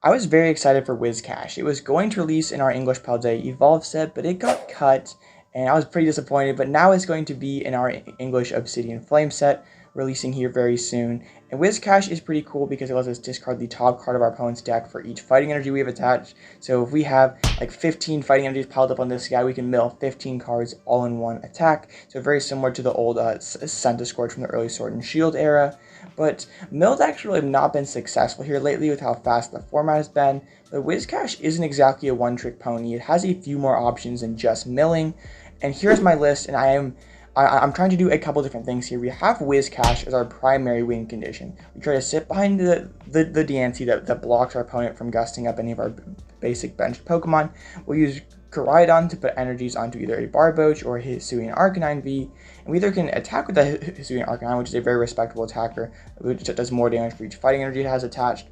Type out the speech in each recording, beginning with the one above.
I was very excited for Whiscash. It was going to release in our English Paldea Evolve set, but it got cut, and I was pretty disappointed. But now it's going to be in our English Obsidian Flame set, releasing here very soon. And Whiscash is pretty cool because it lets us discard the top card of our opponent's deck for each fighting energy we have attached. So if we have like 15 fighting energies piled up on this guy, we can mill 15 cards all in one attack. So very similar to the old Scourge from the early Sword and Shield era. But mills actually have not been successful here lately with how fast the format has been. But Whiscash isn't exactly a one-trick pony. It has a few more options than just milling. And here's my list, and I'm trying to do a couple different things here. We have Whiscash as our primary win condition. We try to sit behind the DNC that blocks our opponent from gusting up any of our basic benched Pokemon. We'll use Koraidon to put energies onto either a Barboach or Hisuian Arcanine V, and we either can attack with the Hisuian Arcanine, which is a very respectable attacker, which does more damage for each fighting energy it has attached,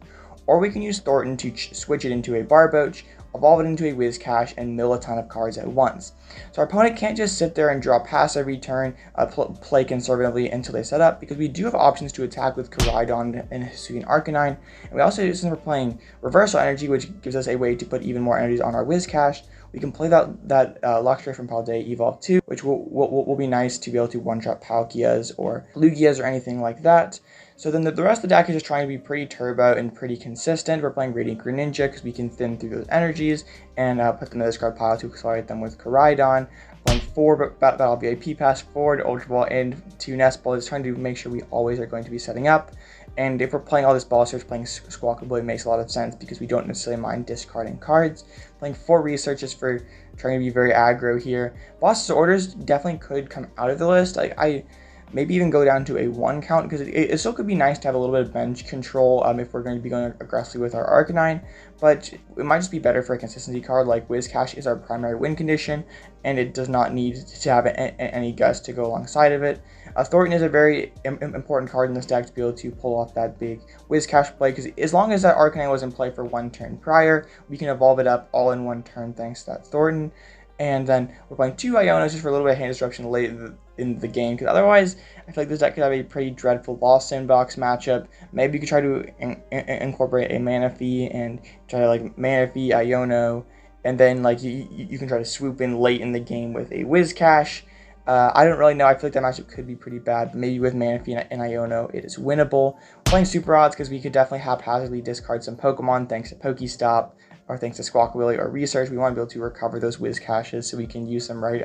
or we can use Thornton to switch it into a Barboach, evolve it into a Whiscash, and mill a ton of cards at once. So our opponent can't just sit there and draw pass every turn, play conservatively until they set up, because we do have options to attack with Koraidon and Hisuian Arcanine, and we also, since we're playing Reversal Energy, which gives us a way to put even more energies on our Whiscash, we can play that Luxray from Paldea Evolve 2, which will be nice to be able to one-shot Palkias or Lugias or anything like that. So then the rest of the deck is just trying to be pretty turbo and pretty consistent. We're playing Radiant Greninja because we can thin through those energies and put them in the discard pile to accelerate them with Koraidon. Playing 4 Battle VIP Pass forward, Ultra Ball, and 2 Nest Ball, is trying to make sure we always are going to be setting up. And if we're playing all this ball search, playing Squawkabilly makes a lot of sense because we don't necessarily mind discarding cards. Playing 4 researches for trying to be very aggro here. Boss's Orders definitely could come out of the list. I maybe even go down to a 1 count because it still could be nice to have a little bit of bench control if we're going to be going aggressively with our Arcanine, but it might just be better for a consistency card. Like Whiscash is our primary win condition, and it does not need to have any gust to go alongside of it. Thornton is a very important card in this deck to be able to pull off that big Whiscash play, because as long as that Arcanine was in play for 1 turn prior, we can evolve it up all in 1 turn thanks to that Thornton. And then we're playing 2 Ionos just for a little bit of hand disruption late in the game, because otherwise I feel like this deck could have a pretty dreadful Lost Sandbox matchup. Maybe you could try to incorporate a Manaphy and try to like Manaphy, Iono, and then like you can try to swoop in late in the game with a Whiscash. I don't really know. I feel like that matchup could be pretty bad, but maybe with Manaphy and Iono, it is winnable. Playing Super Odds because we could definitely haphazardly discard some Pokemon thanks to Pokestop, or thanks to Squawkabilly or Research. We want to be able to recover those Whiscashes so we can use them right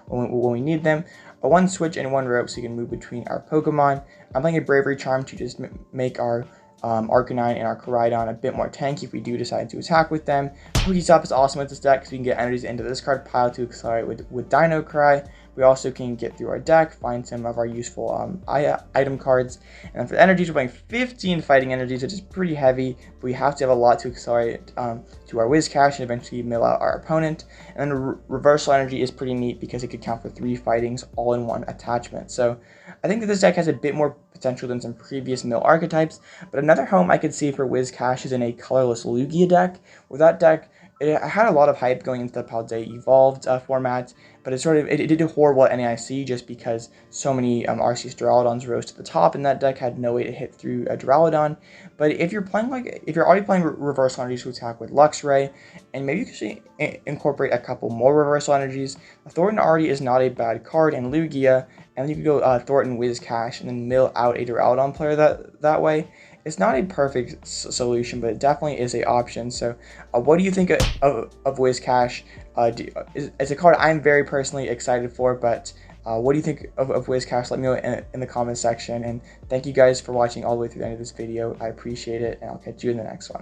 when we need them. A 1 switch and 1 rope so you can move between our Pokemon. I'm playing a Bravery Charm to just make our Arcanine and our Koraidon a bit more tanky if we do decide to attack with them. Pokestop is awesome with this deck because we can get energies into this card pile to accelerate with Dino Cry. We also can get through our deck, find some of our useful item cards. And for the energies, we're playing 15 fighting energies, which is pretty heavy, but we have to have a lot to accelerate to our Whiscash and eventually mill out our opponent. And then Reversal Energy is pretty neat because it could count for 3 fightings all in 1 attachment. So I think that this deck has a bit more potential than some previous mill archetypes, but another home I could see for Whiscash is in a colorless Lugia deck, where that deck, it had a lot of hype going into the Paldea Evolved format, but it did horrible at NAIC just because so many Arceus Duraludons rose to the top, and that deck had no way to hit through a Duraludon. But if you're already playing Reversal Energies to attack with Luxray, and maybe you can actually incorporate a couple more Reversal Energies, Thornton already is not a bad card, and Lugia, and then you can go Thornton Whiscash and then mill out a Duraludon player that way. It's not a perfect solution, but it definitely is an option. So what do you think of Whiscash? It's a card I'm very personally excited for, but what do you think of Whiscash? Let me know in the comment section. And thank you guys for watching all the way through the end of this video. I appreciate it, and I'll catch you in the next one.